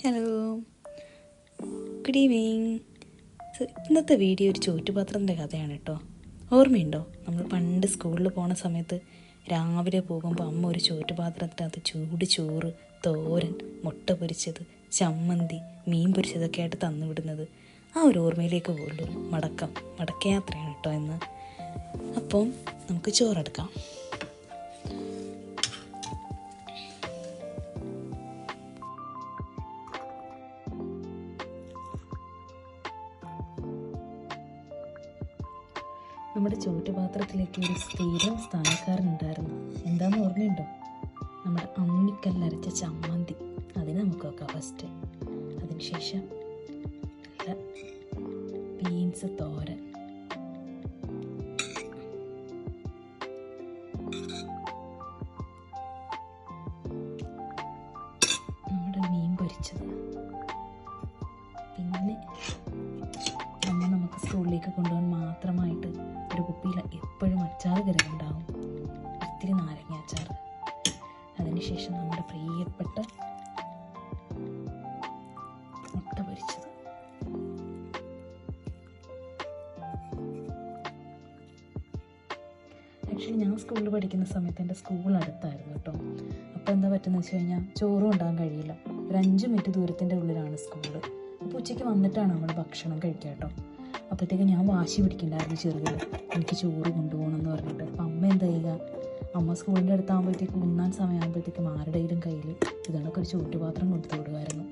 Hello, good evening. ഇന്നത്തെ video ഒരു ചോറ്റുപാത്രത്തിൻ്റെ കഥയാണ് കേട്ടോ. ഓർമ്മയുണ്ടോ? നമ്മൾ പണ്ട് സ്കൂളിൽ പോണ സമയത്ത് രാവിലെ പോകുമ്പോൾ അമ്മ ഒരു ചോറ്റുപാത്രത്തിനകത്ത് ചൂട് ചോറ്, തോരൻ, മുട്ട പൊരിച്ചത്, ചമ്മന്തി, മീൻ പൊരിച്ചതൊക്കെ ആയിട്ട് തന്നു വിടുന്നത്. ആ ഒരു ഓർമ്മയിലേക്ക് പോകുള്ളൂ. മടക്കയാത്രയാണ് കേട്ടോ ഇന്ന്. അപ്പം നമുക്ക് ചോറെടുക്കാം. നമ്മുടെ ചോറ്റുപാത്രത്തിലേക്ക് ഒരു സ്ഥിരം സ്ഥാനക്കാരനുണ്ടായിരുന്നു. എന്താണെന്ന് ഓർമ്മയുണ്ടോ? നമ്മുടെ അമ്മിക്കല്ലരച്ച ചമ്മന്തി. അതിന് നമുക്ക് വെക്കാം ഫസ്റ്റ്. അതിനുശേഷം നല്ല ബീൻസ് തോരൻ, നമ്മുടെ മീൻ പൊരിച്ചത്, പിന്നെ നമുക്ക് സ്കൂളിലേക്ക് കൊണ്ടുപോകാൻ മാത്രമായിട്ട് ഒരു കുപ്പിയിൽ എപ്പോഴും അച്ചാർ കരുതുണ്ടാവും, ഇത്തിരി നാരങ്ങ അച്ചാർ. അതിനുശേഷം നമ്മുടെ പ്രിയപ്പെട്ട മുട്ട പൊരിച്ചത്. ആക്ച്വലി ഞാൻ സ്കൂളിൽ പഠിക്കുന്ന സമയത്ത് എൻ്റെ സ്കൂൾ അടുത്തായിരുന്നു കേട്ടോ. അപ്പോൾ എന്താ പറ്റുന്നത് വെച്ച് കഴിഞ്ഞാൽ ചോറും ഉണ്ടാകാൻ കഴിയില്ല. ഒരു 5 മിനിറ്റ് ദൂരത്തിൻ്റെ ഉള്ളിലാണ് സ്കൂള്. അപ്പോൾ ഉച്ചയ്ക്ക് വന്നിട്ടാണ് നമ്മൾ ഭക്ഷണം കഴിക്കുക കേട്ടോ. അപ്പോഴത്തേക്ക് ഞാൻ വാശി പിടിക്കണ്ടായിരുന്നു ചെറുതിൽ, എനിക്ക് ചോറ് കൊണ്ടുപോകണം എന്ന് പറഞ്ഞിട്ട്. അപ്പം അമ്മ എന്താ ചെയ്യുക, അമ്മ സ്കൂളിൻ്റെ അടുത്താകുമ്പോഴത്തേക്ക് ഉണ്ണാൻ സമയമാകുമ്പോഴത്തേക്കും ആരുടെയും കയ്യിൽ ഇതണൊക്കെ ഒരു ചോറ്റുപാത്രം കൊടുത്തു വിടുമായിരുന്നു.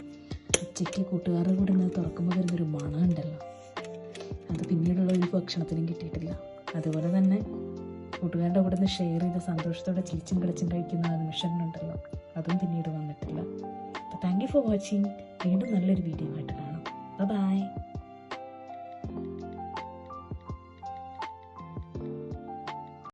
ഉച്ചയ്ക്ക് കൂട്ടുകാരുടെ കൂടെ നിന്ന് തുറക്കുമ്പോൾ വരുന്നൊരു മണം ഉണ്ടല്ലോ, അത് പിന്നീടുള്ള ഒരു ഭക്ഷണത്തിനും കിട്ടിയിട്ടില്ല. അതുപോലെ തന്നെ കൂട്ടുകാരുടെ കൂടെ നിന്ന് ഷെയർ ചെയ്ത് സന്തോഷത്തോടെ ചിരിച്ചും കളിച്ചും കഴിക്കുന്ന ആ നിമിഷങ്ങളുണ്ടല്ലോ, അതും പിന്നീട് വന്നിട്ടില്ല. അപ്പോൾ താങ്ക് യു ഫോർ വാച്ചിങ്. വീണ്ടും നല്ലൊരു വീഡിയോ ആയിട്ട് കാണാം. ബൈ.